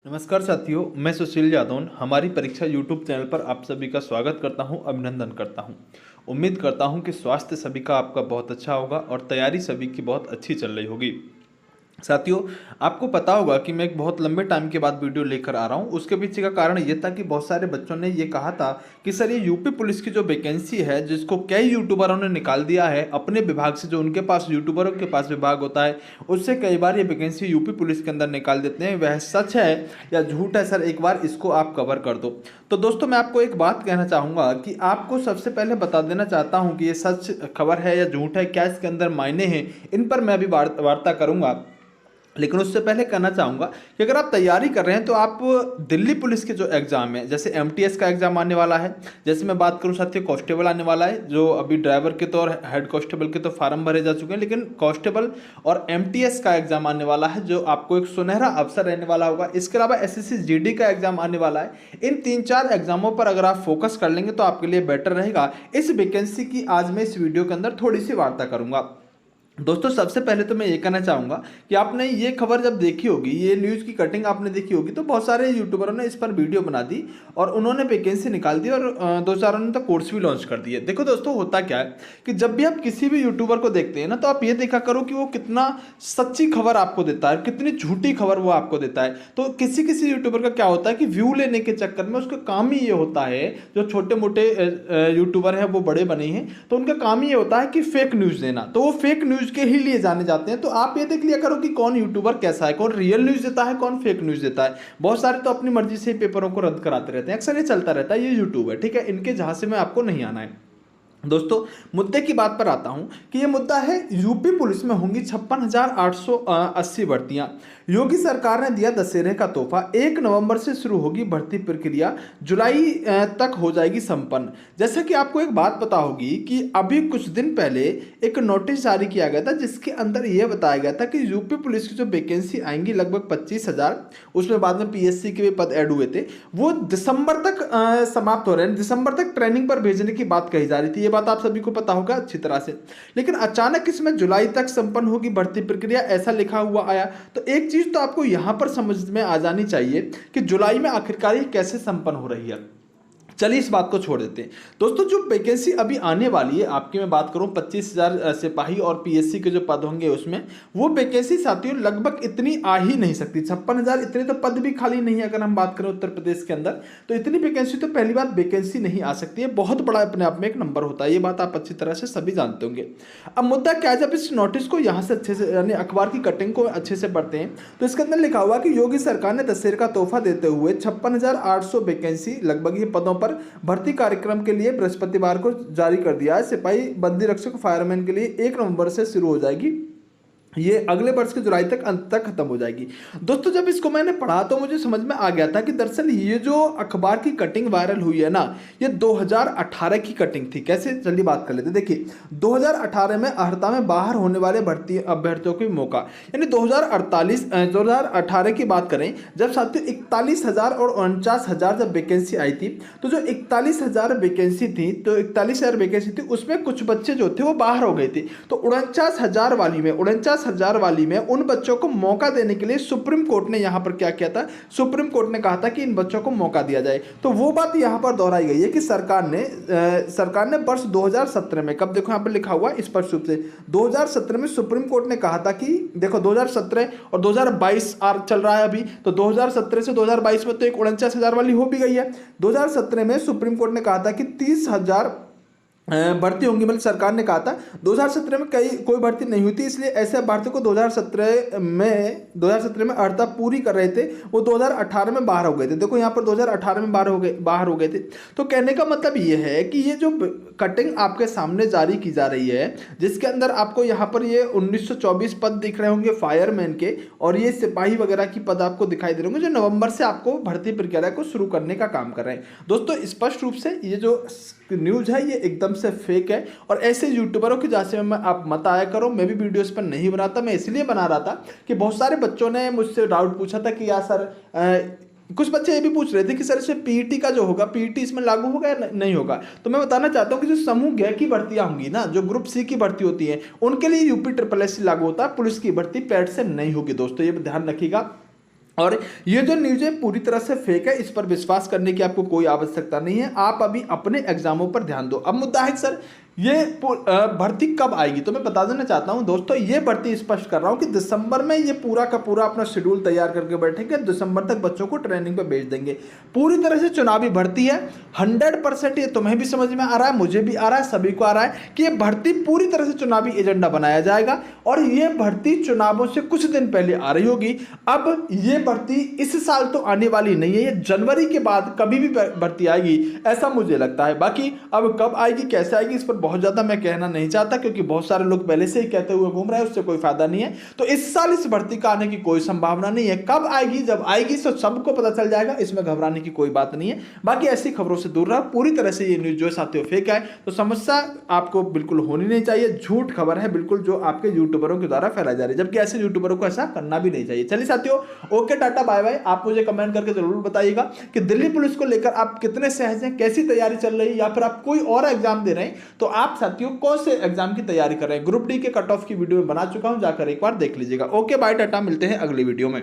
नमस्कार साथियों, मैं सुशील यादव हमारी परीक्षा यूट्यूब चैनल पर आप सभी का स्वागत करता हूं, अभिनंदन करता हूं। उम्मीद करता हूं कि स्वास्थ्य सभी का आपका बहुत अच्छा होगा और तैयारी सभी की बहुत अच्छी चल रही होगी। साथियों, आपको पता होगा कि मैं एक बहुत लंबे टाइम के बाद वीडियो लेकर आ रहा हूं। उसके पीछे का कारण ये था कि बहुत सारे बच्चों ने ये कहा था कि सर ये यूपी पुलिस की जो वैकेंसी है, जिसको कई यूट्यूबरों ने निकाल दिया है अपने विभाग से, जो उनके पास यूट्यूबरों के पास विभाग होता है उससे कई बार ये वैकेंसी यूपी पुलिस के अंदर निकाल देते हैं। वह सच है या झूठ है सर, एक बार इसको आप कवर कर दो। तो दोस्तों, मैं आपको एक बात कहना चाहूँगा कि आपको सबसे पहले बता देना चाहता हूँ कि ये सच खबर है या झूठ है, क्या इसके अंदर मायने हैं, इन पर मैं अभी वार्ता करूँगा। लेकिन उससे पहले कहना चाहूँगा कि अगर आप तैयारी कर रहे हैं तो आप दिल्ली पुलिस के जो एग्ज़ाम है, जैसे एमटीएस का एग्ज़ाम आने वाला है, जैसे मैं बात करूँ साथियों कांस्टेबल आने वाला है, जो अभी ड्राइवर के तो और हेड कांस्टेबल के तो फार्म भरे जा चुके हैं, लेकिन कांस्टेबल और एमटीएस का एग्ज़ाम आने वाला है जो आपको एक सुनहरा अवसर रहने वाला होगा। इसके अलावा एसएससी जीडी का एग्ज़ाम आने वाला है। इन 3-4 एग्जामों पर अगर आप फोकस कर लेंगे तो आपके लिए बेटर रहेगा। इस वैकेंसी की आज मैं इस वीडियो के अंदर थोड़ी सी वार्ता करूँगा। दोस्तों, सबसे पहले तो मैं ये कहना चाहूँगा कि आपने ये खबर जब देखी होगी, ये न्यूज़ की कटिंग आपने देखी होगी, तो बहुत सारे यूट्यूबरों ने इस पर वीडियो बना दी और उन्होंने वैकेंसी निकाल दी और दो चारों ने तो कोर्स भी लॉन्च कर दिए। देखो दोस्तों, होता क्या है कि जब भी आप किसी भी यूट्यूबर को देखते हैं ना, तो आप ये देखा करो कि वो कितना सच्ची खबर आपको देता है, कितनी झूठी खबर वो आपको देता है। तो किसी किसी यूट्यूबर का क्या होता है कि व्यू लेने के चक्कर में उसका काम ही ये होता है, जो छोटे मोटे यूट्यूबर हैं वो बड़े बने हैं, तो उनका काम ही ये होता है कि फेक न्यूज़ देना। तो वो फेक न्यूज़ के ही लिए जाने जाते हैं। तो आप ये देख लिया करो कि कौन यूट्यूबर कैसा है, कौन रियल न्यूज़ देता है, कौन फेक न्यूज़ देता है। बहुत सारे तो अपनी मर्जी से पेपरों को रद्द कराते रहते हैं, अक्सर ये चलता रहता है, ये यूट्यूब है, ठीक है। इनके झांसे में आपको नहीं आना है। दोस्तों, मुद्दे की बात पर आता हूं कि यह मुद्दा है यूपी पुलिस में होंगी 56,880 भर्तियां। योगी सरकार ने दिया दशहरे का तोहफा, 1 नवंबर से शुरू होगी भर्ती प्रक्रिया, जुलाई तक हो जाएगी संपन्न। जैसा कि आपको एक बात पता होगी कि अभी कुछ दिन पहले एक नोटिस जारी किया गया था जिसके अंदर यह बताया गया था कि यूपी पुलिस की जो वैकेंसी आएंगी लगभग 25,000, उसमें बाद में पीएससी के भी पद ऐड हुए थे, वो दिसंबर तक समाप्त हो रहे हैं। दिसंबर तक ट्रेनिंग पर भेजने की बात कही जा रही थी, ये बात आप सभी को पता होगा अच्छी तरह से। लेकिन अचानक इसमें जुलाई तक संपन्न होगी भर्ती प्रक्रिया, ऐसा लिखा हुआ आया। तो एक चीज तो आपको यहां पर समझ में आ जानी चाहिए कि जुलाई में आखिरकार ये कैसे संपन्न हो रही है। चलिए इस बात को छोड़ देते हैं। दोस्तों, जो वैकेंसी अभी आने वाली है आपकी, मैं बात करूं 25,000 सिपाही और पीएससी के जो पद होंगे उसमें, वो वैकेंसी साथियों लगभग इतनी आ ही नहीं सकती। 56,000 इतने तो पद भी खाली नहीं है अगर हम बात करें उत्तर प्रदेश के अंदर, तो इतनी वैकेंसी तो पहली बात वैकेंसी नहीं आ सकती है। बहुत बड़ा अपने आप में एक नंबर होता है, ये बात आप अच्छी तरह से सभी जानते होंगे। अब मुद्दा क्या है, जब इस नोटिस को यहाँ से अच्छे से, यानी अखबार की कटिंग को अच्छे से पढ़ते हैं, तो इसके अंदर लिखा हुआ कि योगी सरकार ने दशहरे का तोहफा देते हुए 56,800 वैकेंसी लगभग ये पदों पर भर्ती कार्यक्रम के लिए बृहस्पतिवार को जारी कर दिया है। सिपाही, बंदी रक्षक, फायरमैन के लिए 1 नवंबर से शुरू हो जाएगी, ये अगले वर्ष के जुलाई तक अंत तक खत्म हो जाएगी। दोस्तों, जब इसको मैंने पढ़ा तो मुझे समझ में आ गया था कि दरअसल ये जो अखबार की कटिंग वायरल हुई है ना, ये 2018 की कटिंग थी। कैसे, जल्दी बात कर लेते। देखिए, 2018 में अर्हता में बाहर होने वाले भर्ती अभ्यर्थियों को मौका, यानी 2018 की बात करें, जब साथियों 41,000 और 49,000 जब वैकेंसी आई थी, तो जो 41,000 वैकेंसी थी, तो 41,000 वैकेंसी थी, उसमें कुछ बच्चे जो थे वो बाहर हो गए थे। तो 49,000 वाली में उन बच्चों को मौका देने के लिए सुप्रीम कोर्ट ने यहां पर क्या किया था, सुप्रीम कोर्ट ने कहा था कि इन बच्चों को मौका दिया जाए। तो वो बात यहां पर दोहराई गई है कि सरकार ने वर्ष 2017 में, कब देखो यहां पर लिखा हुआ स्पष्ट रूप से, 2017 में सुप्रीम कोर्ट ने कहा था कि देखो 2017 और 2022 चल रहा है अभी, तो 2017 से 2022 में तो एक 49,000 वाली हो भी गई है। 2017 में सुप्रीम कोर्ट ने कहा था कि 30,000 भर्ती होंगी, मतलब सरकार ने कहा था। 2017 में कोई भर्ती नहीं हुई थी, इसलिए ऐसे अभ्यर्थियों को 2017 में अर्हता पूरी कर रहे थे, वो 2018 में बाहर हो गए थे। देखो यहाँ पर 2018 में बाहर हो गए थे। तो कहने का मतलब ये है कि ये जो कटिंग आपके सामने जारी की जा रही है, जिसके अंदर आपको यहाँ पर ये 1924 पद दिख रहे होंगे फायरमैन के, और ये सिपाही वगैरह की पद आपको दिखाई दे रहे होंगे, जो नवंबर से आपको भर्ती प्रक्रिया को शुरू करने का काम कर रहे हैं। दोस्तों, स्पष्ट रूप से ये जो न्यूज़ है ये एकदम से फेक है, और ऐसे यूट्यूबरों की जांच में आप मत आया करो। मैं भी वीडियोस पर नहीं बनाता, मैं इसलिए बना रहा था कि बहुत सारे बच्चों ने मुझसे डाउट पूछा था कि यार सर, कुछ बच्चे ये भी पूछ रहे थे कि सर इसमें पीईटी का जो होगा, पीईटी इसमें लागू होगा या नहीं होगा। तो मैं बताना चाहता हूं कि जो समूह ग की भर्तियां होंगी ना, जो ग्रुप सी की भर्ती होती है, उनके लिए यूपी SSS लागू होता है, पुलिस की भर्ती पैट से नहीं होगी। दोस्तों, ये ध्यान रखिएगा। और ये जो न्यूज़ है पूरी तरह से फेक है, इस पर विश्वास करने की आपको कोई आवश्यकता नहीं है। आप अभी अपने एग्जामों पर ध्यान दो। अब मुद्दा है सर ये भर्ती कब आएगी, तो मैं बता देना चाहता हूं दोस्तों, ये भर्ती स्पष्ट कर रहा हूं कि दिसंबर में ये पूरा का पूरा अपना शेड्यूल तैयार करके बैठेंगे, दिसंबर तक बच्चों को ट्रेनिंग पे भेज देंगे। पूरी तरह से चुनावी भर्ती है, 100%। ये तुम्हें भी समझ में आ रहा है, मुझे भी आ रहा है, सभी को आ रहा है कि ये भर्ती पूरी तरह से चुनावी एजेंडा बनाया जाएगा और ये भर्ती चुनावों से कुछ दिन पहले आ रही होगी। अब ये भर्ती इस साल तो आने वाली नहीं है, ये जनवरी के बाद कभी भी भर्ती आएगी ऐसा मुझे लगता है। बाकी अब कब आएगी कैसे आएगी इस पर बहुत ज्यादा मैं कहना नहीं चाहता, क्योंकि बहुत सारे लोग पहले से ही कहते हुए घूम रहे हैं, उससे कोई फायदा नहीं है। तो इस साल इस भर्ती का आने की कोई संभावना नहीं है। कब आएगी, जब आएगी तो सबको पता चल जाएगा, इसमें घबराने की कोई बात नहीं है। बाकी ऐसी खबरों से दूर रहा, पूरी तरह से ये न्यूज जो है साथियों फेक है, तो समस्या आपको बिल्कुल होनी नहीं चाहिए। झूठ खबर है बिल्कुल जो आपके यूट्यूबरों के द्वारा फैलाई जा रही है, जबकि ऐसे यूट्यूबरों को ऐसा करना भी नहीं चाहिए। चलिए साथियों, ओके टाटा बाय बाय। आप मुझे कमेंट करके जरूर बताइएगा कि दिल्ली पुलिस को लेकर आप कितने सहज हैं, कैसी तैयारी चल रही है, या फिर आप कोई और एग्जाम दे रहे हैं तो आप साथियों कौन से एग्जाम की तैयारी कर रहे हैं। ग्रुप डी के कट ऑफ की वीडियो में बना चुका हूं, जाकर एक बार देख लीजिएगा। ओके बाय टाटा, मिलते हैं अगली वीडियो में।